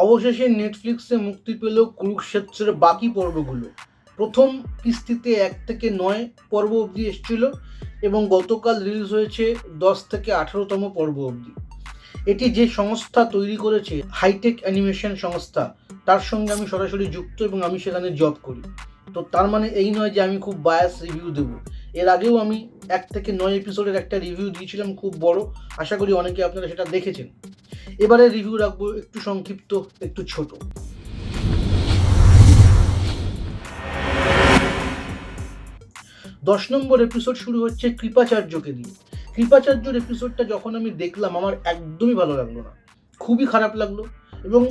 অবশেষে নেটফ্লিক্সে মুক্তি পেল কুরুক্ষেত্রের বাকি পর্বগুলো। প্রথম কিস্তিতে 1 থেকে 9 পর্ব অবধি এসেছিল এবং গতকাল রিলিজ হয়েছে 10 থেকে 18তম পর্ব অবধি। এটি যে সংস্থা তৈরি করেছে, হাইটেক অ্যানিমেশন সংস্থা, তার সঙ্গে আমি সরাসরি যুক্ত এবং আমি সেখানে জব করি। তো তার মানে এই নয় যে আমি খুব বায়াস রিভিউ দেবো। এর আগেও আমি 1 থেকে 9 এপিসোডের একটা রিভিউ দিয়েছিলাম, খুব বড়। আশা করি অনেকে আপনারা সেটা দেখেছেন। এবারে রিভিউ রাখবো একটু সংক্ষিপ্ত, একটু ছোট। 10 নম্বর এপিসোড শুরু হচ্ছে কৃপাচার্যকে দিয়ে। কৃপাচার্যর এপিসোডটা যখন আমি দেখলাম আমার একদমই ভালো লাগলো না, খুবই খারাপ লাগলো। এবং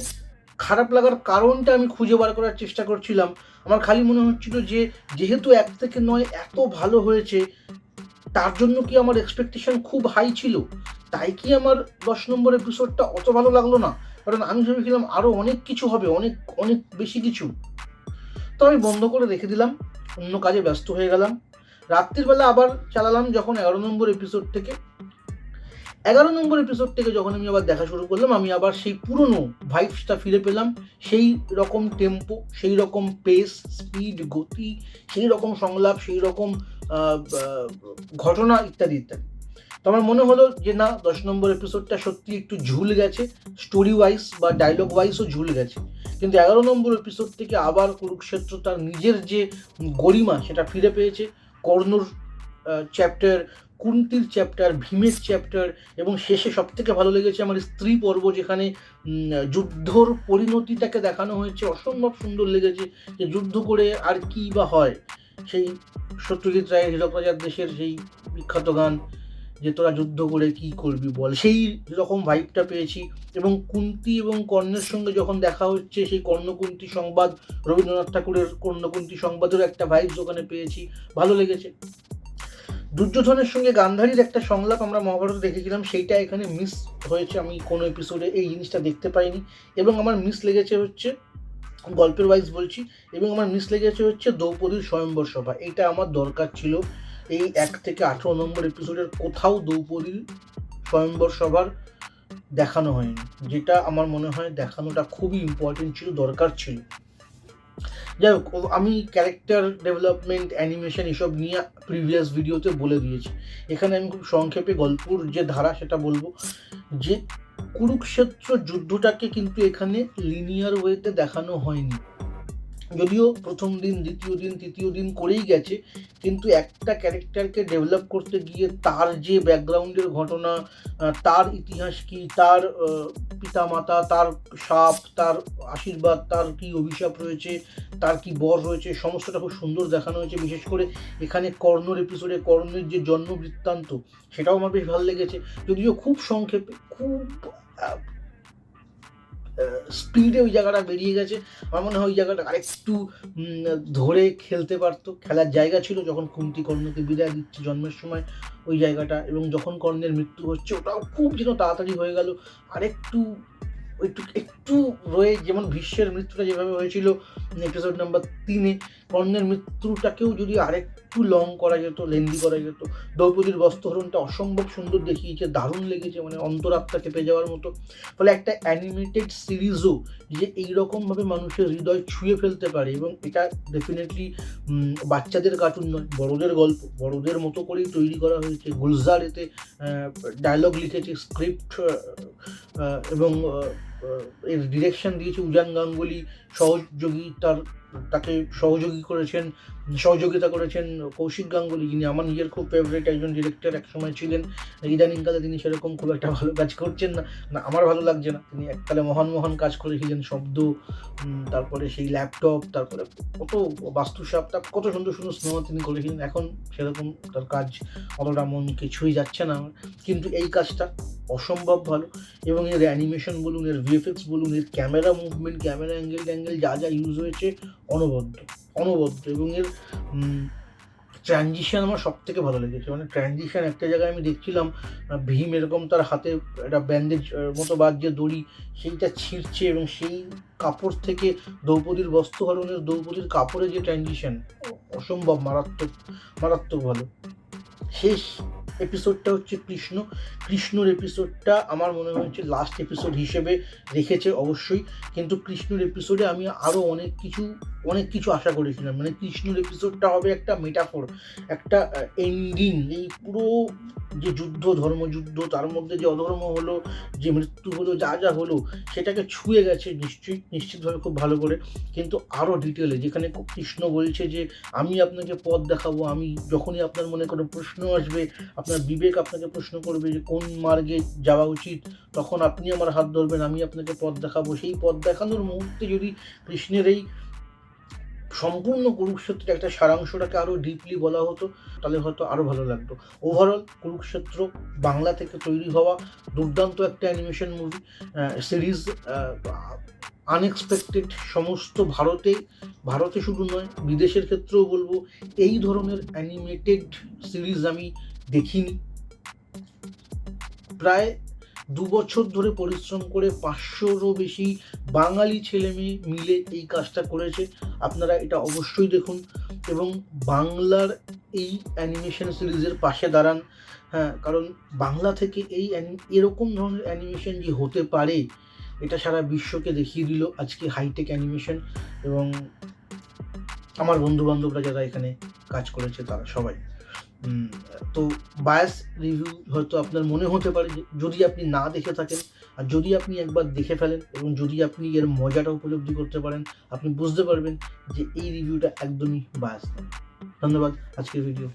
খারাপ লাগার কারণটা আমি খুঁজে বার করার চেষ্টা করছিলাম। আমার খালি মনে হচ্ছিল যে যেহেতু 1 থেকে 9 এত ভালো হয়েছে, তার জন্য কি আমার এক্সপেকটেশন খুব হাই ছিল, তাই কি আমার 10 নম্বর এপিসোডটা অত ভালো লাগলো না? কারণ আমি ভেবেছিলাম আরও অনেক কিছু হবে, অনেক অনেক বেশি কিছু। তো আমি বন্ধ করে রেখে দিলাম, অন্য কাজে ব্যস্ত হয়ে গেলাম। রাত্রিবেলা আবার চালালাম যখন 11 নম্বর এপিসোড থেকে। 11 নম্বর এপিসোড থেকে যখন আমি আবার দেখা শুরু করলাম, আমি আবার সেই পুরনো ভাইবসটা ফিরে পেলাম। সেই রকম টেম্পো, সেই রকম পেস, স্পিড, গতি, সেই রকম সংলাপ, সেই রকম ঘটনা ইত্যাদি ইত্যাদি। তো আমার মনে হলো যে না, 10 নম্বর এপিসোডটা সত্যি একটু ঝুল গেছে, স্টোরি ওয়াইজ বা ডায়লগ ওয়াইজও ঝুল গেছে। কিন্তু 11 নম্বর এপিসোড থেকে আবার কুরুক্ষেত্র তার নিজের যে গরিমা সেটা ফিরে পেয়েছে। কর্ণর চ্যাপ্টার, কুন্তির চ্যাপ্টার, ভীমের চ্যাপ্টার এবং শেষে সবথেকে ভালো লেগেছে আমার স্ত্রী পর্ব, যেখানে যুদ্ধর পরিণতিটাকে দেখানো হয়েছে। অসম্ভব সুন্দর লেগেছে যে যুদ্ধ করে আর কি বা হয়। সেই সত্যজিৎ রায়ের হীরক রাজার দেশের সেই বিখ্যাত গান, যে তোরা যুদ্ধ করে কি করবি বল, সেই রকম ভাইবটা পেয়েছি। এবং কুন্তি এবং কর্ণের সঙ্গে যখন দেখা হচ্ছে, সেই কর্ণকুন্তি সংবাদ, রবীন্দ্রনাথ ঠাকুরের কর্ণকুন্তি সংবাদেরও একটা ভাইবস ওখানে পেয়েছি, ভালো লেগেছে। দুর্যোধনের সঙ্গে গান্ধারীর একটা সংলাপ আমরা মহাভারতে দেখেছিলাম, সেইটা এখানে মিস হয়েছে। আমি কোনো এপিসোডে এই জিনিসটা দেখতে পাইনি। এবং আমার মিস লেগেছে হচ্ছে, গল্পের ওয়াইজ বলছি, এবং আমার মিস লেগেছে হচ্ছে দ্রৌপদীর স্বয়ম্বর সভা। এইটা আমার দরকার ছিল। এই 1 থেকে 18 নম্বর এপিসোডের কোথাও দ্রৌপদীর স্বয়ম্বর সভার দেখানো হয়নি, যেটা আমার মনে হয় দেখানোটা খুবই ইম্পর্টেন্ট ছিল, দরকার ছিল। যাই হোক, আমি ক্যারেক্টার ডেভেলপমেন্ট, অ্যানিমেশন এসব নিয়ে প্রিভিয়াস ভিডিওতে বলে দিয়েছি। এখানে আমি খুব সংক্ষেপে গল্পর যে ধারা সেটা বলবো, যে কুরুক্ষেত্র যুদ্ধটাকে কিন্তু এখানে লিনিয়ার ওয়েতে দেখানো হয়নি। যদিও প্রথম দিন, দ্বিতীয় দিন, তৃতীয় দিন করেই গেছে, কিন্তু একটা ক্যারেক্টারকে ডেভেলপ করতে গিয়ে তার যে ব্যাকগ্রাউন্ডের ঘটনা, তার ইতিহাস কি, তার পিতামাতা, তার শাপ, তার আশীর্বাদ, তার কি অভিশাপ রয়েছে, তার কি বর রয়েছে, সমস্তটা খুব সুন্দর দেখানো হয়েছে। বিশেষ করে এখানে কর্ণর এপিসোডে কর্ণের যে জন্ম বৃত্তান্ত, সেটাও আমার বেশ ভালো লেগেছে। যদিও খুব সংক্ষেপে, খুব স্পিডে ওই জায়গাটা বেরিয়ে গেছে। আমার মনে হয় ওই জায়গাটা আরেকটু ধরে খেলতে পারতো, খেলার জায়গা ছিল। যখন কুন্তি কর্ণকে বিদায় দিচ্ছে জন্মের সময় ওই জায়গাটা, এবং যখন কর্ণের মৃত্যু হচ্ছে, ওটাও খুব যেন তাড়াতাড়ি হয়ে গেল। আরেকটু একটু একটু রয়ে, যেমন ভীষ্মের মৃত্যুটা যেভাবে হয়েছিল এপিসোড নাম্বার 3-এ, কর্ণের মৃত্যুটাকেও যদি আরেকটু লং করা যেত, লেন্দি করা যেত। দ্রৌপদীর বস্ত্রহরণটা অসম্ভব সুন্দর দেখিয়েছে, দারুণ লেগেছে, মানে অন্তরাত্মা কেঁপে যাওয়ার মতো। ফলে একটা অ্যানিমেটেড সিরিজও যে এইরকমভাবে মানুষের হৃদয় ছুঁয়ে ফেলতে পারে, এবং এটা ডেফিনেটলি বাচ্চাদের কার্টুন নয়, বড়দের গল্প, বড়দের মতো করেই তৈরি করা হয়েছে। গুলজার এতে ডায়লগ লিখেছে, স্ক্রিপ্ট এবং এর ডিরেকশন দিয়েছে উজান গাঙ্গুলি। তাকে সহযোগিতা করেছেন কৌশিক গাঙ্গুলি, যিনি আমার নিজের খুব ফেভারিট একজন ডিরেক্টর একসময় ছিলেন। ইদানিংকালে তিনি সেরকম খুব একটা ভালো কাজ করছেন না, আমার ভালো লাগছে না। তিনি এককালে মহান মহান কাজ করেছিলেন, শব্দ, তারপরে সেই ল্যাপটপ, তারপরে কত বাস্তুসাপ, তার কত সুন্দর সুন্দর সিনেমা তিনি করেছিলেন। এখন সেরকম তার কাজ অতটা মন কিছুই যাচ্ছে না আমার, কিন্তু এই কাজটা অসম্ভব ভালো। এবং এর অ্যানিমেশন বলুন, এর ভিএফএক্স বলুন, এর ক্যামেরা মুভমেন্ট, ক্যামেরা অ্যাঙ্গেল যা যা ইউজ হয়েছে, অনবদ্য। এবং এর ট্রানজিশন আমার সব থেকে ভালো লেগেছে। মানে ট্রানজিশন, একটা জায়গায় আমি দেখছিলাম ভীম এরকম তার হাতে একটা ব্যান্ডেজ মতো বাজছে, দড়ি, সেইটা ছিঁড়ছে, এবং সেই কাপড় থেকে দ্রৌপদীর বস্ত্রহরণের, দ্রৌপদীর কাপড়ের যে ট্রানজিশন, অসম্ভব মারাত্মক ভালো। শেষ এপিসোডটা হচ্ছে কৃষ্ণর এপিসোডটা আমার মনে হয়েছে লাস্ট এপিসোড হিসেবে রেখেছে অবশ্যই, কিন্তু কৃষ্ণর এপিসোডে আমি আরও অনেক কিছু আশা করেছিলাম। মানে কৃষ্ণর এপিসোডটা হবে একটা মেটাফোর, একটা এন্ডিং। এই পুরো যে যুদ্ধ, ধর্মযুদ্ধ, তার মধ্যে যে অধর্ম হলো, যে মৃত্যু হলো, যা হলো, সেটাকে ছুঁয়ে গেছে নিশ্চিতভাবে খুব ভালো করে। কিন্তু আরও ডিটেলে, যেখানে কৃষ্ণ বলছে যে আমি আপনাকে পথ দেখাবো, আমি যখনই আপনার মনে কোনো প্রশ্ন আসবে, আপনার বিবেক আপনাকে প্রশ্ন করবে যে কোন মার্গে যাওয়া উচিত, তখন আপনি আমার হাত ধরবেন, আমি আপনাকে পথ দেখাবো। সেই পথ দেখানোর মুহূর্তে যদি কৃষ্ণের এই সম্পূর্ণ কুরুক্ষেত্রের একটা সারাংশটাকে আরও ডিপলি বলা হতো, তাহলে হয়তো আরও ভালো লাগতো। ওভারঅল কুরুক্ষেত্র বাংলা থেকে তৈরি হওয়া দুর্দান্ত একটা অ্যানিমেশন মুভি সিরিজ, আনএক্সপেক্টেড। সমস্ত ভারতে শুধু নয়, বিদেশের ক্ষেত্রেও বলবো, এই ধরনের অ্যানিমেটেড সিরিজ আমি দেখিনি। প্রায় 2 বছর ধরে পরিশ্রম করে 500রও বেশি বাঙালি ছেলেমেয়ে মিলে এই কাজটা করেছে। আপনারা এটা অবশ্যই দেখুন এবং বাংলার এই অ্যানিমেশন সিরিজের পাশে দাঁড়ান। হ্যাঁ, কারণ বাংলা থেকে এরকম ধরনের অ্যানিমেশন যে হতে পারে, এটা সারা বিশ্বকে দেখিয়ে দিল আজকে হাইটেক অ্যানিমেশন। এবং আমার বন্ধুবান্ধবরা যারা এখানে কাজ করেছে তারা সবাই। তো বায়াস রিভিউ হয়তো আপনার মনে হতে পারে, যদি আপনি না দেখে থাকেন। আর যদি আপনি একবার দেখে ফেলেন এবং যদি আপনি এর মজাটা উপলব্ধি করতে পারেন, আপনি বুঝতে পারবেন যে এই রিভিউটা একদমই বায়াস নয়। ধন্যবাদ আজকের ভিডিও।